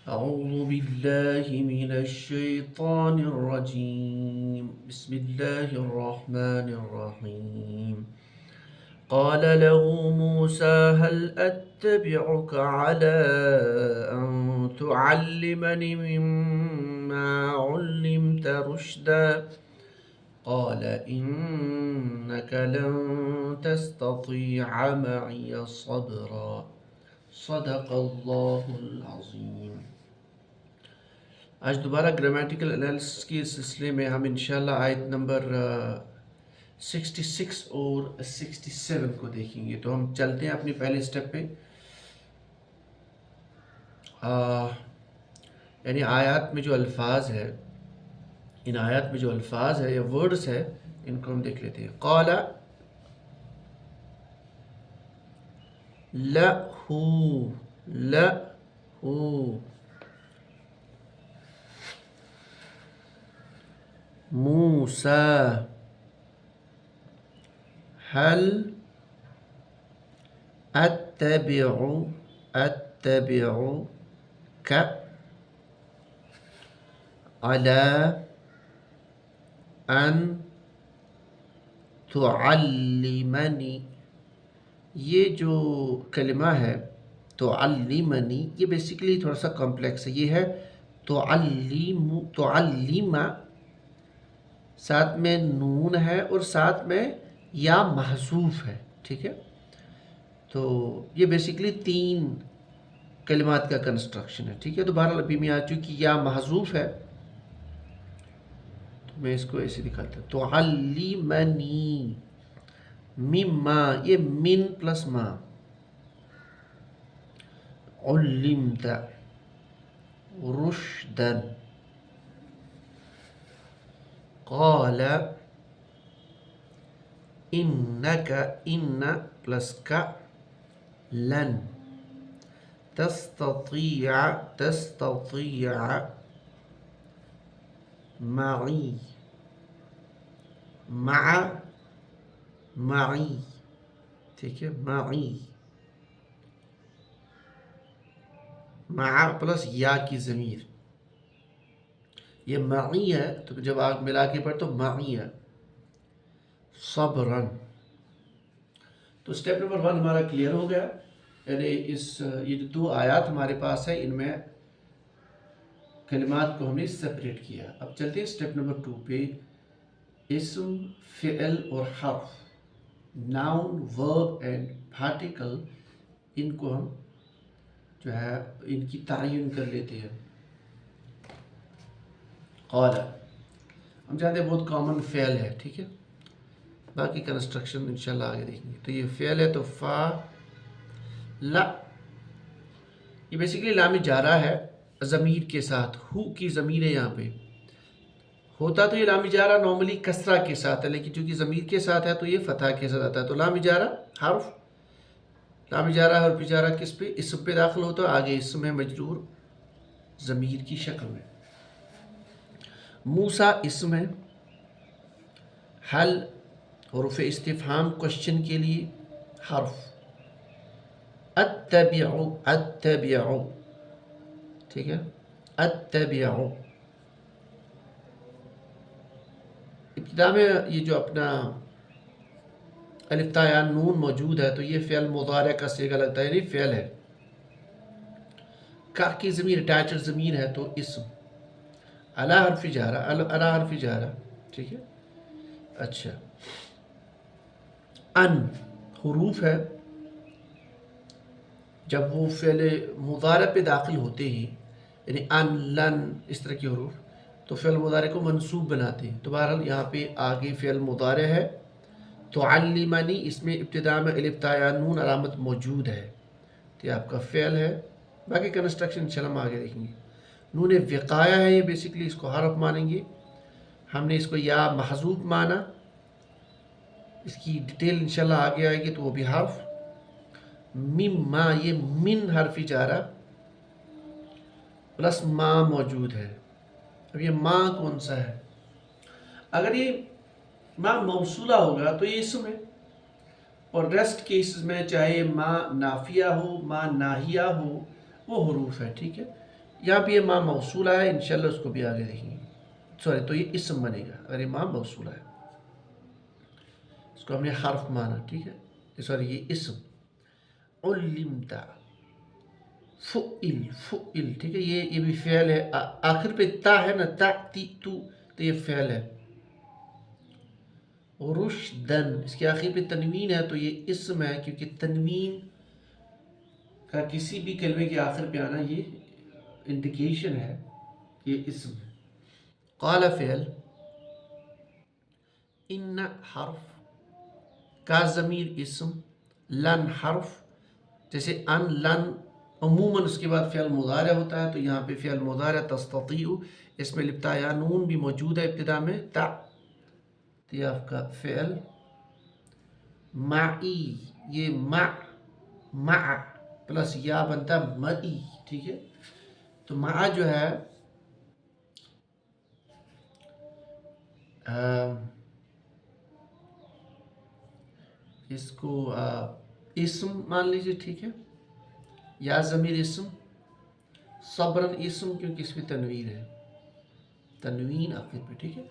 أعوذ بالله من الشيطان الرجيم بسم الله الرحمن الرحيم قال له موسى هل أتبعك على أن تعلمني مما علمت رشدا قال إنك لن تستطيع معي صبرا صدق الله العظيم۔ آج دوبارہ گرامیٹیکل انالیسس کے سلسلے میں ہم انشاءاللہ آیت نمبر 66 اور 67 کو دیکھیں گے۔ تو ہم چلتے ہیں اپنی پہلے سٹیپ پہ، یعنی آیات میں جو الفاظ ہے، ان آیات میں جو الفاظ ہے یا ورڈز ہے، ان کو ہم دیکھ لیتے ہیں۔ قال لہو لہو موسیٰ هل أتبعك على أن تعلمني۔ یہ جو کلمہ ہے تعلمنی، یہ بیسیکلی تھوڑا سا کمپلیکس ہے۔ یہ ہے تعلم، ساتھ میں نون ہے اور ساتھ میں یا محذوف ہے، ٹھیک ہے۔ تو یہ بیسیکلی 3 کلمات کا کنسٹرکشن ہے، ٹھیک ہے۔ تو بہرحال ابھی میں آ چکی یا محذوف ہے، تو میں اس کو ایسے دکھاتا ہوں۔ تعلمنی مما، یہ من پلس ما، علمت رشدن، قال انک، ان پلس کا، لن تستطيع معي، معي، ٹھیک ہے، معي، مع پلس یا کی ضمیر، یہ معی ہے، تو جب آپ ملا کے پڑھ تو معی ہے، صبرن۔ تو سٹیپ نمبر 1 ہمارا کلیئر ہو گیا، یعنی یہ جو 2 آیات ہمارے پاس ہے، ان میں کلمات کو ہم نے سپریٹ کیا۔ اب چلتے ہیں سٹیپ نمبر 2 پہ، اسم، فعل اور حرف، ناؤن، ورب اینڈ پارٹیکل، ان کو ہم جو ہے ان کی تعین کر لیتے ہیں۔ قال، ہم چاہتے ہیں بہت کامن فعل ہے، ٹھیک ہے، باقی کنسٹرکشن انشاءاللہ آگے دیکھیں گے۔ تو یہ فعل ہے، تو فا لا، یہ بیسیکلی لام جارہ ہے ضمیر کے ساتھ، ہو کی ضمیر ہے یہاں پہ، ہوتا تو یہ لام جارہ نارملی کسرہ کے ساتھ ہے، لیکن چونکہ ضمیر کے ساتھ ہے تو یہ فتح کے ساتھ آتا ہے۔ تو لام جارہ حرف، لام جارہ حرف جارہ کس پہ؟ اسم پہ داخل ہوتا ہے، آگے اسم ہے مجرور ضمیر کی شکل میں۔ موسیٰ اسم ہے، حل حروف استفہام کوشچن کے لیے، حرف، اتبعو، اتبعو، ٹھیک ہے، اتبعو، ابتدا میں یہ جو اپنا الف تا یا نون موجود ہے، تو یہ فعل مضارع کا صیغہ لگتا ہے، یعنی فعل ہے۔ کا کی ضمیر اٹیچڈ ضمیر ہے، تو اسم، علی حرف جارہ، علی حرف جارہ، ٹھیک ہے۔ اچھا، ان حروف ہے، جب وہ فعل مضارع پہ داخل ہوتے ہیں، یعنی ان، لن، اس طرح کے حروف، تو فعل مضارع کو منصوب بناتے ہیں۔ تو بہرحال یہاں پہ آگے فعل مضارع ہے، تعلمنی، اس میں ابتدا میں الف تا یا نون علامت موجود ہے، تو یہ آپ کا فعل ہے۔ باقی کنسٹرکشن انشاءاللہ ہم آگے دیکھیں گے۔ نون وقایہ ہے، یہ بیسیکلی اس کو حرف مانیں گے، ہم نے اس کو یا محذوف مانا، اس کی ڈیٹیل انشاءاللہ آگے آئے گی، تو وہ بھی حرف۔ مما، یہ من حرف جارہ پلس ما موجود ہے۔ اب یہ ما کون سا ہے؟ اگر یہ ما موصولہ ہوگا تو یہ اسم ہے، اور ریسٹ کیسز میں چاہے ما نافیہ ہو، ما ناہیہ ہو، وہ حروف ہے، ٹھیک ہے۔ यहाँ पे ये माँ मौसूला है, इंशाल्लाह उसको भी आगे देखेंगे। सॉरी, तो ये इसम बनेगा अगर ये माँ मौसूला है, इसको हमने हर्फ माना, ठीक है। सॉरी, ये इसम। उल्लिमता, फुइल, फुइल, ठीक है। ये भी फ़ेल है। आखिर पे ता है ना, ता ती तू, तो ये फ़ेल है। रुश्दन, इसके आखिर पे तनवीन है तो ये इसम है, क्योंकि तनवीन का किसी भी कलमे के आखिर पे आना ये इंडिकेशन है ये इसम है। क़ाल फ़ेल, इन्न हर्फ, का ज़मीर इसम, लन हर्फ, जैसे अन लन अमूमन उसके बाद फ़ियल मुज़ारे होता है, तो यहाँ पे फ़ियल मुज़ारे तस्ततीउ, इसमें लिप्ता या नून भी मौजूद है इब्तिदा में, ता, तो ये आपका फ़ियल। माई, ये मा, मा प्लस या बनता मई, ठीक है। तो मा जो है इसको इसम मान लीजिए, ठीक है। या ज़मीर इसम, सब्रन इसम, क्योंकि इसमें तनवीन है, तनवीन आखिर पे, ठीक है।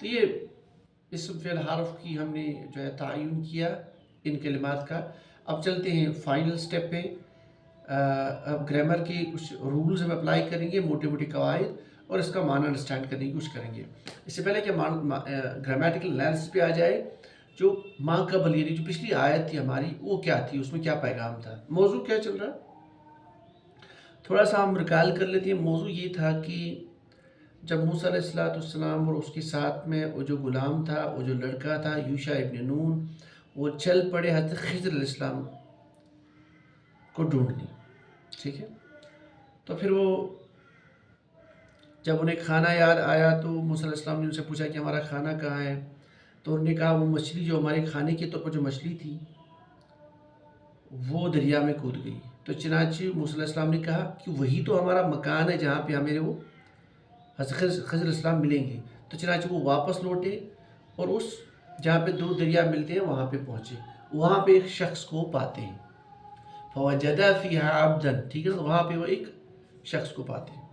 तो ये इसम फ़िल हर्फ की हमने जो है तयन किया इन कलिमात का। अब चलते हैं फाइनल स्टेप पे। अब ग्रामर के कुछ रूल्स हम अप्लाई करेंगे, मोटे मोटे कवायद, और इसका माना अंडरस्टैंड करने की कोशिश करेंगे। इससे पहले कि ग्रामेटिकल एनालिसिस पे आ जाए, जो माँ कबल यानी जो पिछली आयत थी हमारी, वो क्या थी, उसमें क्या पैगाम था, मौजू क्या चल रहा, थोड़ा सा हम रिकॉल कर लेते हैं। मौजू ये था कि जब मूसा अलैहिस्सलाम और उसके साथ में वो जो गुलाम था, वो जो लड़का था यूशा इब्न नून, वो चल पड़े हज़रत खिज़र अलैहिस्सलाम को ढूंढने, ठीक है। तो फिर वो जब उन्हें खाना याद आया तो मूसा अलैहिस्सलाम ने उनसे पूछा कि हमारा खाना कहाँ है, तो उन्होंने कहा वो मछली जो हमारे खाने के तौर पर जो मछली थी वो दरिया में कूद गई। तो चनाचे मूसा अलैहिस्सलाम ने कहा कि वही तो हमारा मकान है जहाँ पे हमें वो हज़रत खिज़र अलैहिस्सलाम मिलेंगे। तो चनाचे वो वापस लौटे और उस जहाँ पे दो दरिया मिलते हैं वहाँ पे पहुँचे, वहाँ पे एक शख्स को पाते हैं, फवजदा फ़ीहा अब्दन, ठीक है। तो वहाँ पे वो एक शख्स को पाते हैं,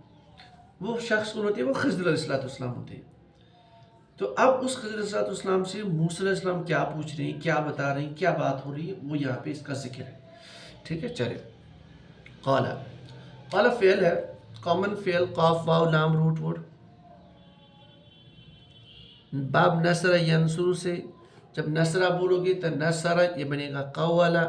वो शख्स कौन होते हैं, वो खिज़र अलैहिस्सलाम होते हैं। तो अब उस खिज़र अलैहिस्सलाम से मूसा अलैहिस्सलाम क्या पूछ रहे हैं, क्या बता रहे हैं, क्या बात हो रही है, वो यहाँ पे इसका जिक्र है, ठीक है। चले, क़ाला, क़ाला फ़ेल है, कॉमन फ़ेल, क़ाफ वाव लाम रूट वर्ड, बाब नसर यंसुर से, जब नसरा बोलोगे तो नसरा ये बनेगा क़वाला,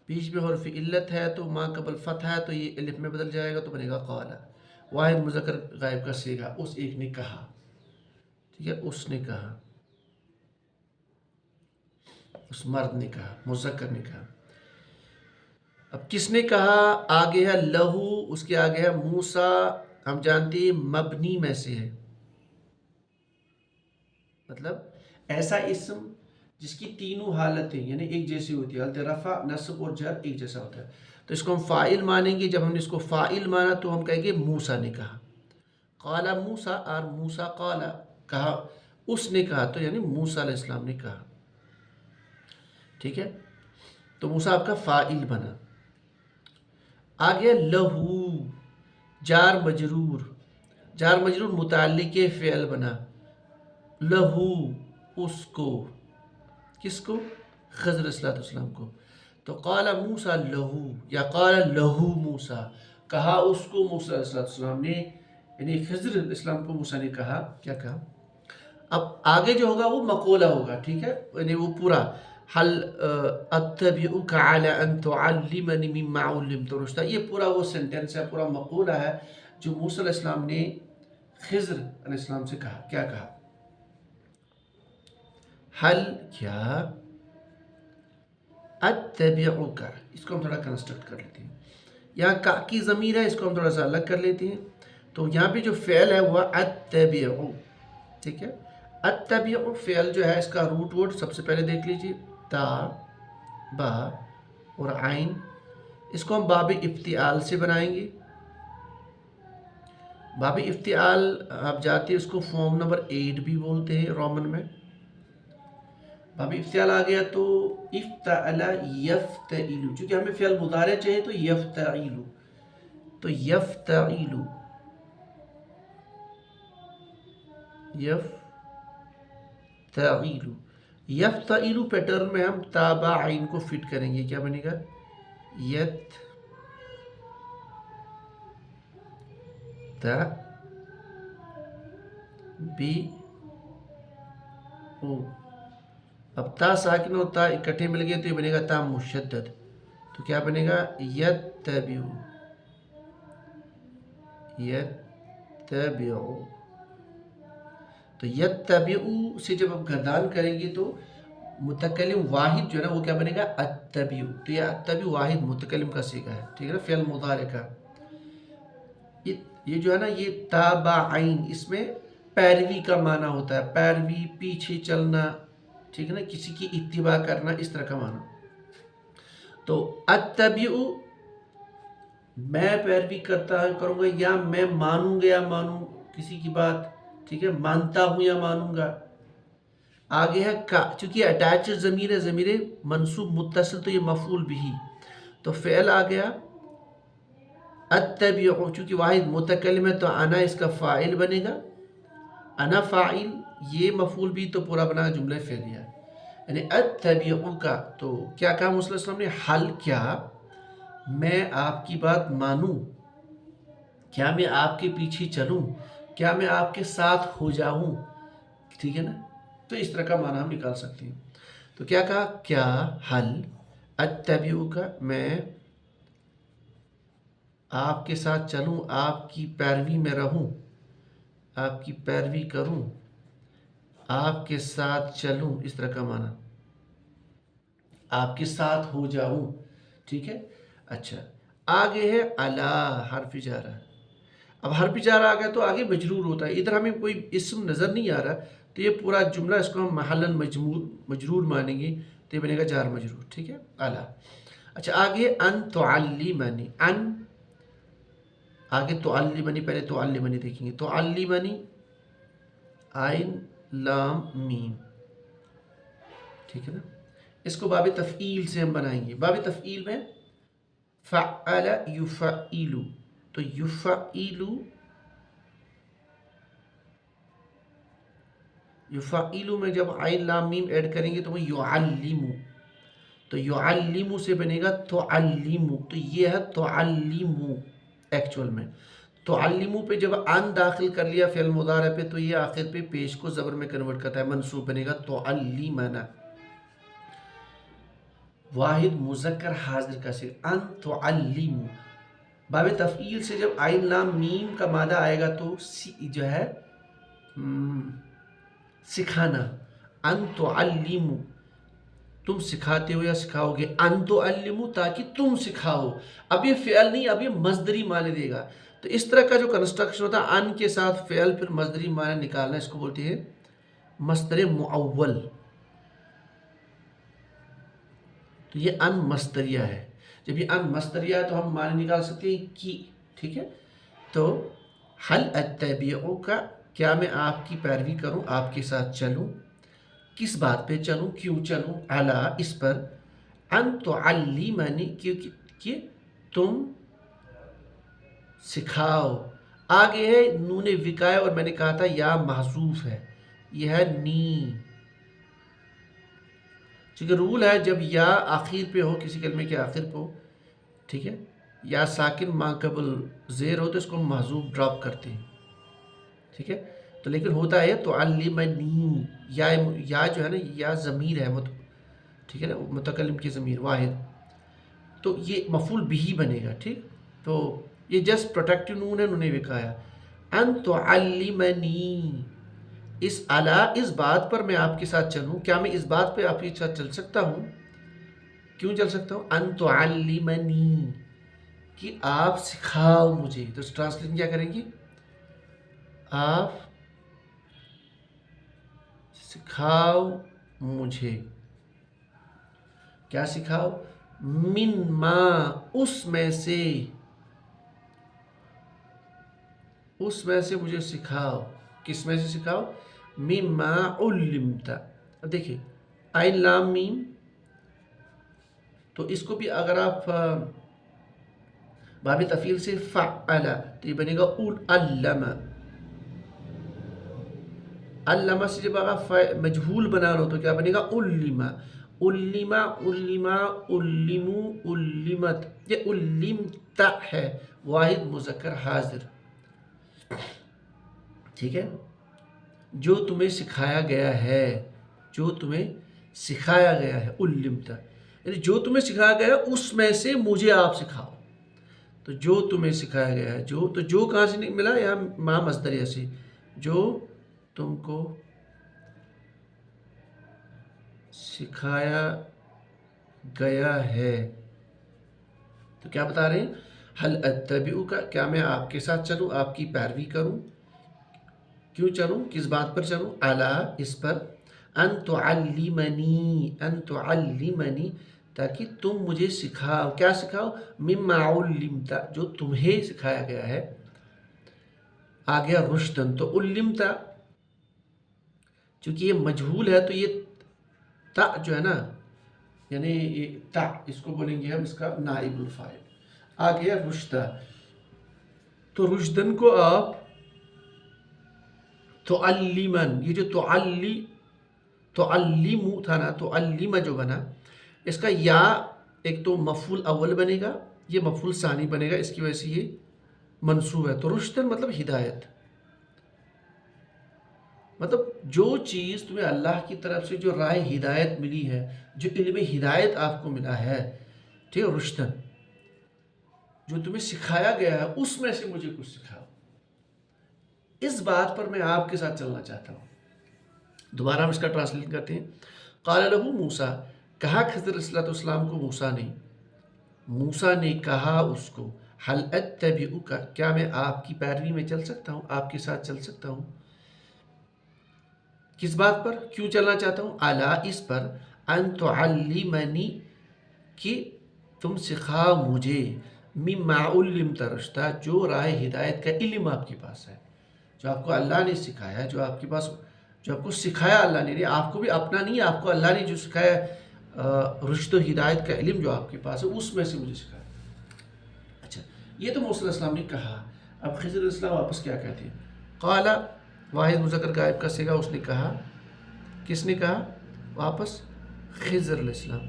बीच में हर्फ इल्लत है तो माँ कबल फतह है तो ये अलिफ में बदल जाएगा तो बनेगा क़ाला। वाहिद मुज़क्कर गायब का सीगा, उस एक ने कहा, ठीक है, उसने कहा, उस मर्द ने कहा, मुज़क्कर ने कहा। अब किसने कहा, आगे है लहू, उसके आगे है मूसा, हम जानते हैं मबनी में से है, मतलब ऐसा इस्म जिसकी तीनों हालतें यानी एक जैसी होती है, हालत रफ़ा, नस्ब और जर एक जैसा होता है, तो इसको हम फ़ाइल मानेंगे। जब हमने इसको फ़ाइल माना तो हम कहेंगे मूसा ने कहा, क़ाला मूसा, और मूसा क़ाला, कहा, उसने कहा, तो यानी मूसा अलैहिस्सलाम ने कहा, ठीक है। तो मूसा आपका फ़ाइल बना। आगे लहू, जार मजरूर, जार मजरूर मुताल्लिक़ फ़ियल बना, लहू उसको, किसको, खज़र अलैहिस्सलाम को। तो क़ाला मूसा लहू या क़ाला लहू मूसा, कहा उसको मूसा अलैहिस्सलाम ने, यानी खज़र अलैहिस्सलाम को मूसा ने कहा, क्या कहा। अब आगे जो होगा वो मक़ूला होगा, ठीक है, यानी वो पूरा हल अत्तबिउका अला अन तुअल्लिमनी मिम्मा उल्लिमतु रुश्दा, ये पूरा वो सेंटेंस है, पूरा मक़ूला है जो मूसा अलैहिस्सलाम ने खिज़र अलैहिस्सलाम से कहा, क्या कहा, हल क्या, अत्तबिउका, इसको हम थोड़ा कंस्ट्रक्ट कर लेते हैं। यहाँ का की ज़मीर है, इसको हम थोड़ा सा अलग कर लेते हैं। तो यहाँ पे जो फ़ेल है वह अत्तबिउ, ठीक है। अत्तबिउ फ़ेल जो है इसका रूट वर्ड सबसे पहले देख लीजिए, ता, बा और आइन, इसको हम बाब इफ्तिआल से बनाएंगे। बाब इफ्तिआल आप जाते हैं, इसको फॉर्म नंबर 8 भी बोलते हैं रोमन में। اب افتعال آ گیا تو افتعل یفتعل، چونکہ ہمیں فعل مضارع چاہیے تو یفتعل، تو یفتعل، یفتعل، یفتعل پیٹرن میں ہم تابع عین کو فٹ کریں گے، کیا بنے گا؟ یت تا بی او، اب تا ساکن اور تا اکٹھے مل گئے تو یہ بنے گا تا مشدد، تو کیا بنے گا؟ یتبعو، یتبعو، تو یتبعو سے جب ہم گردان کریں گے تو متکلم واحد جو ہے نا وہ کیا بنے گا؟ اتبعو، تو یہ اتبعو واحد متکلم کا صیغہ ہے، ٹھیک ہے نا، فعل مضارع کا۔ یہ جو ہے نا یہ تابعین، اس میں پیروی کا معنی ہوتا ہے، پیروی، پیچھے چلنا، ٹھیک ہے نا، کسی کی اتباع کرنا، اس طرح کا معنی۔ تو اتبعو میں پیروی کروں گا، یا میں مانوں گا یا مانوں کسی کی بات، ٹھیک ہے، مانتا ہوں یا مانوں گا۔ آگے ہے کا، چونکہ اٹیچ ضمیر ہے، ضمیر منصوب متصل تو یہ مفعول بھی، تو فعل آ گیا اتبعو، چونکہ واحد متکلم ہے تو انا اس کا فاعل بنے گا، انا فاعل، یہ مفعول بھی، تو پورا بنا جملہ فعلیہ، یعنی اتبعو کا، تو کیا کہا موسیٰ علیہ السلام نے؟ حل کیا میں آپ کی بات مانوں، کیا میں آپ کے پیچھے چلوں، کیا میں آپ کے ساتھ ہو جاؤں، ٹھیک ہے نا، تو اس طرح کا معنی ہم نکال سکتے ہیں۔ تو کیا کہا؟ کیا حل اتبعو کا، میں آپ کے ساتھ چلوں، آپ کی پیروی میں رہوں، آپ کی پیروی کروں، آپ کے ساتھ چلوں، اس طرح کا معنی، آپ کے ساتھ ہو جاؤں، ٹھیک ہے۔ اچھا آگے ہے الا، حرف جارہ، اب حرف جارہ آ گیا تو آگے مجرور ہوتا ہے، ادھر ہمیں کوئی اسم نظر نہیں آ رہا، تو یہ پورا جملہ اس کو ہم محلاً مجرور مانیں گے، تو یہ بنے گا جار مجرور، ٹھیک ہے، الا۔ اچھا آگے ان تعلمنی، ان، آگے تعلمنی، پہلے تعلمنی دیکھیں گے، تعلمنی عین لام میم، ٹھیک ہے نا، اس کو باب تفعیل سے ہم بنائیں گے، باب تفعیل میں فعل یفعل، تو یفعل، یفعل میں جب عین لام میم ایڈ کریں گے تو وہ یعلم، تو یعلم سے بنے گا تعلم، تو یہ ہے تعلم ایکچول میں، تعلم پہ جب ان داخل کر لیا فعل مضارع پہ تو یہ آخر پہ پیش کو زبر میں کنورٹ کرتا ہے، منصوب بنے گا تعلمنا، واحد مذکر حاضر کا صیغہ، ان تعلم۔ باب تفعیل سے جب عین لام میم کا مادہ آئے گا تو جو ہے سکھانا، ان تعلم، تم سکھاتے ہو یا سکھاؤ گے، ان تعلم تاکہ تم سکھاؤ، اب یہ فعل نہیں، اب یہ مصدری معنی دے گا، تو اس طرح کا جو کنسٹرکشن ہوتا ہے ان کے ساتھ فعل پھر مصدری معنی نکالنا، اس کو بولتے ہیں مصدر معول، تو یہ ان مصدریہ ہے، جب یہ ان مصدریہ ہے تو ہم معنی نکال سکتے ہیں کی، ٹھیک ہے، تو حل اتبعو کا، کیا میں آپ کی پیروی کروں، آپ کے ساتھ چلوں، کس بات پہ چلوں، کیوں چلوں، علا اس پر، ان تعلمنی کہ تم سکھاؤ، آگے ہے نون وقایہ، اور میں نے کہا تھا یا محذوف ہے، یہ ہے نی، چونکہ رول ہے جب یا آخر پہ ہو، کسی کلمے کے آخر پہ ہو، ٹھیک ہے، یا ساکن ما قبل زیر ہو تو اس کو محذوف ڈراپ کرتے ہیں، ٹھیک ہے، تو لیکن ہوتا ہے تعلمنی، یا جو ہے نا یا ضمیر ہے، ٹھیک ہے نا، متکلم کی ضمیر واحد، تو یہ مفعول بھی بنے گا، ٹھیک، تو یہ جسٹ پروٹیکٹو نون ہے، نون وقایہ، ان تعلمنی، اس اعلیٰ اس بات پر میں آپ کے ساتھ چلوں، کیا میں اس بات پہ آپ کے ساتھ چل سکتا ہوں، کیوں چل سکتا ہوں، ان تعلمنی کہ آپ سکھاؤ مجھے، تو اس ٹرانسلیشن کیا کریں گے، آپ سکھاؤ مجھے، کیا سکھاؤ، من ما، اس میں سے، اس میں سے مجھے سکھاؤ، کس میں سے سکھاؤ، مما علمتا، اب دیکھیں आइन लाम मीम, तो इसको भी अगर आप बाब तफील से फ़अला, तो ये बनेगा उल अल्लमा। अल्लमा से जब आप मजहूल बना लो तो क्या बनेगा उल्लिमा। उल्लिमा, उल्लिमा, उल्लिमू, उल्लिमत, ये उल्लिमता है, वाहिद मुज़क्कर हाजिर। ठीक है, जो तुम्हें सिखाया गया है, जो तुम्हें सिखाया गया है, उल्लिमता यानी जो तुम्हें सिखाया गया है उसमें से मुझे आप सिखाओ। तो जो तुम्हें सिखाया गया है, जो, तो जो कहाँ से मिला, यहाँ मा मस्दरिया से, जो तुमको सिखाया गया है। तो क्या बता रहे हैं, हल अत्तबिउ का, क्या मैं आपके साथ चलूँ, आपकी पैरवी करूँ। क्यों चलूँ, किस बात पर चलूँ, अला, इस पर, अन तुअल्लिमनी, अन तुअल्लिमनी, ताकि तुम मुझे सिखाओ। क्या सिखाओ, मिम्मा उल्लिमता, जो तुम्हें सिखाया गया है। आ गया रुश्दन, तो उल्लिमता चूँकि ये मजहूल है तो ये ता जो है ना, यानी ये ता, इसको बोलेंगे हम इसका नाइबुल फाइल। आ गया रुश्दा, तो रुश्दन को आप तो अल्लीमन, ये जो तो अल्लीमू था ना, तो अल्लीमा जो बना, इसका या एक तो मफूल अव्वल बनेगा, ये मफूल सानी बनेगा, इसकी वजह से ये मंसूब है। तो रुश्दन मतलब हिदायत, मतलब जो चीज़ तुम्हें अल्लाह की तरफ से जो राह हिदायत मिली है, जो इल्म हिदायत आपको मिला है, ठीक है, रुश्दन, जो तुम्हें सिखाया गया है उसमें से मुझे कुछ सिखाओ। इस बात पर मैं आपके साथ चलना चाहता हूँ। दोबारा हम इसका ट्रांसलेट करते हैं। क़ाल लहू मूसा, कहा खज़र अलैहिस्सलाम को मूसा ने कहा उसको, हल अत्तबिउका, क्या मैं आपकी पैरवी में चल सकता हूँ, आपके साथ चल सकता हूँ। किस बात पर, क्यों चलना चाहता हूँ, अला, इस पर, अन तुअल्लिमनी, कि तुम सिखाओ मुझे, मिम्मा उल्लिमता रुश्दा, जो राह हिदायत का इल्म आपके पास है, जो आपको अल्लाह ने सिखाया है, जो आपके पास, जो आपको सिखाया अल्लाह ने, आपको भी अपना नहीं, आपको अल्लाह ने जो सिखाया, रुश्द व हिदायत का इल्म जो आपके पास है उसमें से मुझे सिखाया। अच्छा, ये तो मूसा अलैहिस्सलाम ने कहा। अब खिज़र अलैहिस्सलाम वापस क्या कहते हैं, क़ाला, वाहिद मुज़क्कर गायब का सिगा, उसने कहा, किसने कहा वापस, खिज़र अलैहिस्सलाम।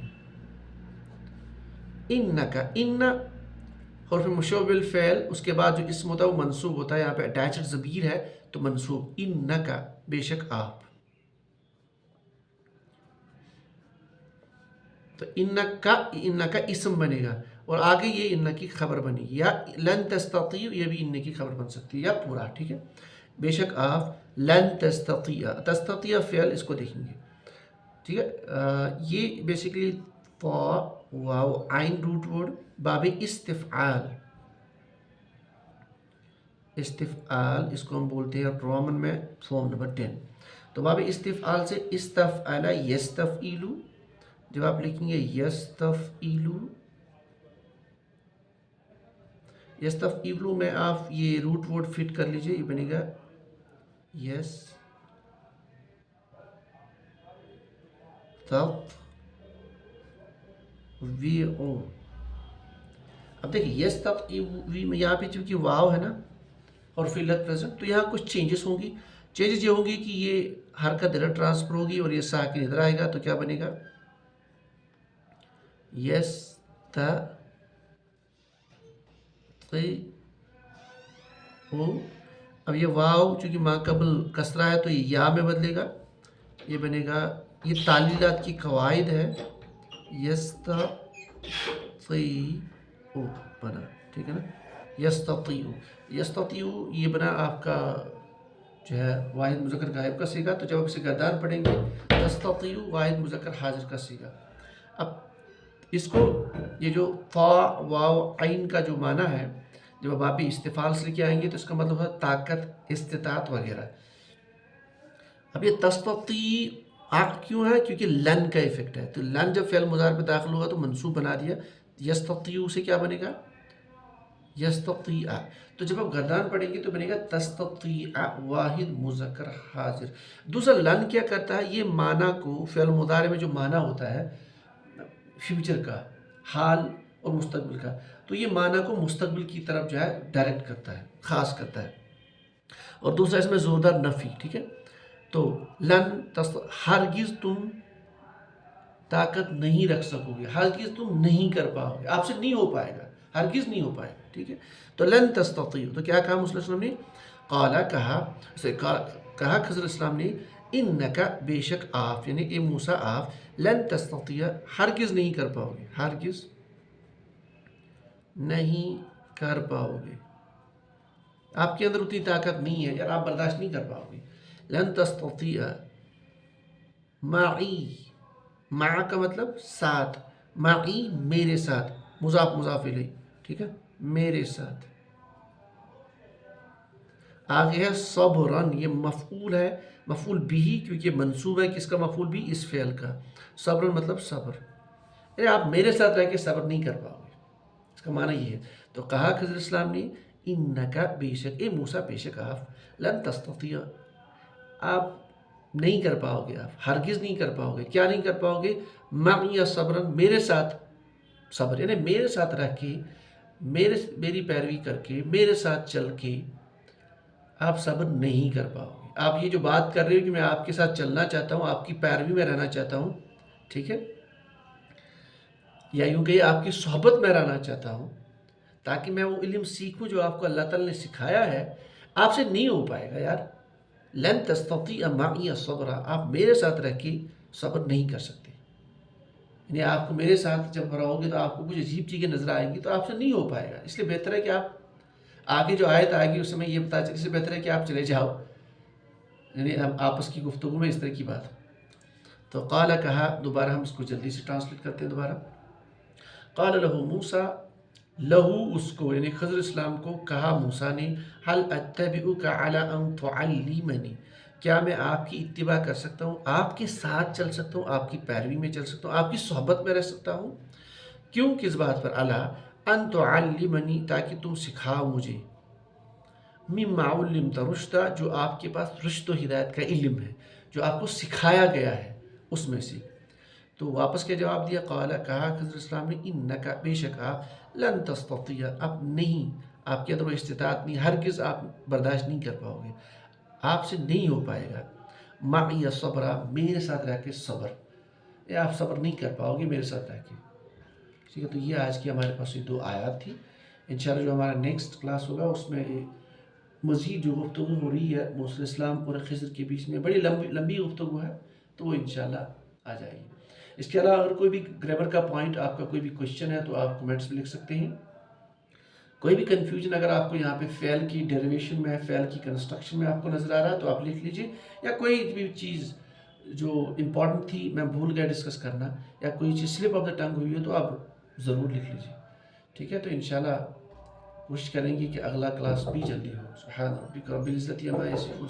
इन्नका, इन्ना हर्फ मुशब्बिल फ़ेल, उसके बाद जो इस्म होता है वो मंसूब होता है, यहाँ पे अटैच्ड ज़मीर है तो मंसूब, इन्नका, बेशक आप। तो इन्नका इस्म बनेगा और आगे ये इन्ना की खबर बनी, या लन तस्ततियु, ये भी इन्ने की खबर बन सकती है, या पूरा, ठीक है, बेशक आप, लन तस्ततिया, तस्ततिया फ़ेल, इसको देखेंगे, ठीक है। ये बेसिकली फ़ा वाव आइन रूट वर्ड, बाब इस्तिफ़आल, इस्तिफ़आल इसको हम बोलते हैं रोमन में फॉर्म नंबर 10। तो बाब इस्तिफ़आल से इस्तफ़अला यस्तफ़इलु, जब आप लिखेंगे यस्तफ़इलु, यस्तफ़इलु में आप ये रूट वर्ड फिट कर लीजिए, ये बनेगा यस तफ वी ओ। अब देखिए यस तफ वी में यहाँ पे चूँकि वाव है ना और फिलत प्रेजेंट, तो यहाँ कुछ चेंजेस होंगी। चेंजेस ये होंगी कि ये हरकत इधर ट्रांसफर होगी और ये साकिन इधर आएगा, तो क्या बनेगा, यस त ओ। अब ये वाव चूँकि मा कबल कसरा है तो ये या में बदलेगा, ये बनेगा, ये तालीलात की कवायद है, यस्ततीउ बना, ठीक है ना, यस्ततीउ, यस्ततीउ ये बना आपका जो है वाहिद मुज़क्कर गायब का सीगा। तो जब आप इसे गर्दान पढ़ेंगे, तस्ततीउ वाहिद मुज़क्कर हाजिर का सीगा। अब इसको, ये जो फ़ा वाव आइन का जो माना है, जब आप इस्तिफ़ाल से लेके आएंगे तो इसका मतलब है ताकत, इस्तिताअत वगैरह। अब ये तस्तती आक क्यों है, क्योंकि लन का इफेक्ट है, तो लन जब फ़ेल मुज़ार पे दाखिल होगा तो मंसूब बना दिया। यस्ततीउ से क्या बनेगा, यस्ततीअ, तो जब आप गर्दान पढ़ेंगे तो बनेगा तस्ततीअ वाहिद मुज़क्कर हाजिर। दूसरा लन क्या करता है, ये माना को फ़िल मुदारे में जो माना होता है फ्यूचर का, हाल और मुस्तकबिल का, तो ये माना को मुस्तकबिल की तरफ जो है डायरेक्ट करता है, ख़ास करता है। और दूसरा इसमें ज़ोरदार नफ़ी, ठीक है। तो हरगिज़ तुम ताकत नहीं रख सकोगे, हरगिज़ तुम नहीं कर पाओगे, आपसे नहीं हो पाएगा, हरगिज़ नहीं हो पाएगा, ठीक है। तो लन तस्ततीउ, तो क्या कहा मूसा ने, काला कहा खज़र इस्लाम ने, इन्नका बेशक आप, यानी ए मूसा आप, लन तस्ततीया हरगिज़ नहीं कर पाओगे, हरगिज़ नहीं कर पाओगे, आपके अंदर उतनी ताकत नहीं है यार, आप बर्दाश्त नहीं कर पाओगे। लन तस्ततीया माई, मा का मतलब साथ, माई मेरे साथ, मुज़ाफ मुज़ाफ इलैह, ठीक है, मेरे साथ। आगे है सब्रन, ये मफ़ऊल है, मफ़ऊल बिही क्योंकि मंसूब है, किसका मफ़ऊल भी, इस फ़ेल का। सब्रन मतलब सब्र, अरे आप मेरे साथ रह के सब्र नहीं कर पाओगे, इसका माना ये है। तो कहा खज़र इस्लाम ने, इन्नका बेशक ए मूसा बेशक आप, लन तस्ततिया आप नहीं कर पाओगे, आप हरगिज़ नहीं कर पाओगे, क्या नहीं कर पाओगे, मइया सब्रन मेरे साथ सब्र, यानी मेरे साथ रह के, मेरी पैरवी करके, मेरे साथ चल के आप सब्र नहीं कर पाओगे। आप ये जो बात कर रहे हो कि मैं आपके साथ चलना चाहता हूँ, आपकी पैरवी में रहना चाहता हूँ, ठीक है, या यूँ कहिए आपकी सोहबत में रहना चाहता हूँ, ताकि मैं वो इल्म सीखूँ जो आपको अल्लाह ताला ने सिखाया है, आपसे नहीं हो पाएगा यार। लन तस्ततीअ मइया सब्रा, आप मेरे साथ रह के सब्र नहीं कर सकते, यानी आपको मेरे साथ जब रहोगे तो आपको कुछ अजीब चीज़ें नज़र आएंगी, तो आपसे नहीं हो पाएगा। इसलिए बेहतर है कि आप आगे जो आयत आएगी उस समय ये पता चले, इससे बेहतर है कि आप चले जाओ, यानी हम आपस की गुफ्तगू में इस तरह की बात। तो काला कहा, दोबारा हम इसको जल्दी से ट्रांसलेट करते हैं दोबारा। काला लहू मूसा, लहू उसको, यानी खज़र इस्लाम को कहा मूसा ने, हल अत्तबिउका अला अन तुअल्लिमनी, क्या मैं आपकी इत्तिबा कर सकता हूँ, आपके साथ चल सकता हूँ, आपकी पैरवी में चल सकता हूँ, आपकी सोहबत में रह सकता हूँ। क्यों, किस बात पर, अला अन तुअल्लिमनी, ताकि तुम सिखाओ मुझे, मिम्मा उल्लिमता रुश्दा, जो आपके पास रुश्द व हिदायत का इल्म है, जो आपको सिखाया गया है उसमें से। तो वापस क्या जवाब दिया, काला कहा खज़र इस्लाम ने, इन्नका बेशक आप, लन तस्ततिया आप नहीं, आपके अंदर वो इस्तिताअत नहीं, हरगिज़ आप बर्दाश्त नहीं कर पाओगे, आपसे नहीं हो पाएगा, माइया सब्रा मेरे साथ रह के सब्र, या आप सब्र नहीं कर पाओगे मेरे साथ रह के, ठीक है। तो ये आज की हमारे पास ये 2 आयत थी। इंशाल्लाह जो हमारा नेक्स्ट क्लास होगा उसमें मज़ीद जो गुफ्तगू हो रही है मूसा इस्लाम और खिज़र के बीच में, बड़ी लंबी गुफ्तगू है, तो वो इंशाल्लाह आ जाएगी। इसके अलावा अगर कोई भी ग्रामर का पॉइंट, आपका कोई भी क्वेश्चन है तो आप कमेंट्स में लिख सकते हैं। कोई भी कन्फ्यूजन अगर आपको यहाँ पे फ़ेल की डेरिवेशन में, फ़ेल की कंस्ट्रक्शन में आपको नज़र आ रहा है तो आप लिख लीजिए, या कोई भी चीज़ जो इम्पॉर्टेंट थी मैं भूल गया डिस्कस करना, या कोई चीज़ स्लिप ऑफ द टंग हुई है तो आप ज़रूर लिख लीजिए, ठीक है। तो इंशाल्लाह कोशिश करेंगे कि अगला क्लास भी जल्दी हो। सुभान रब्बिक रब्बिल इज़्ज़ति अम्मा यसिफून।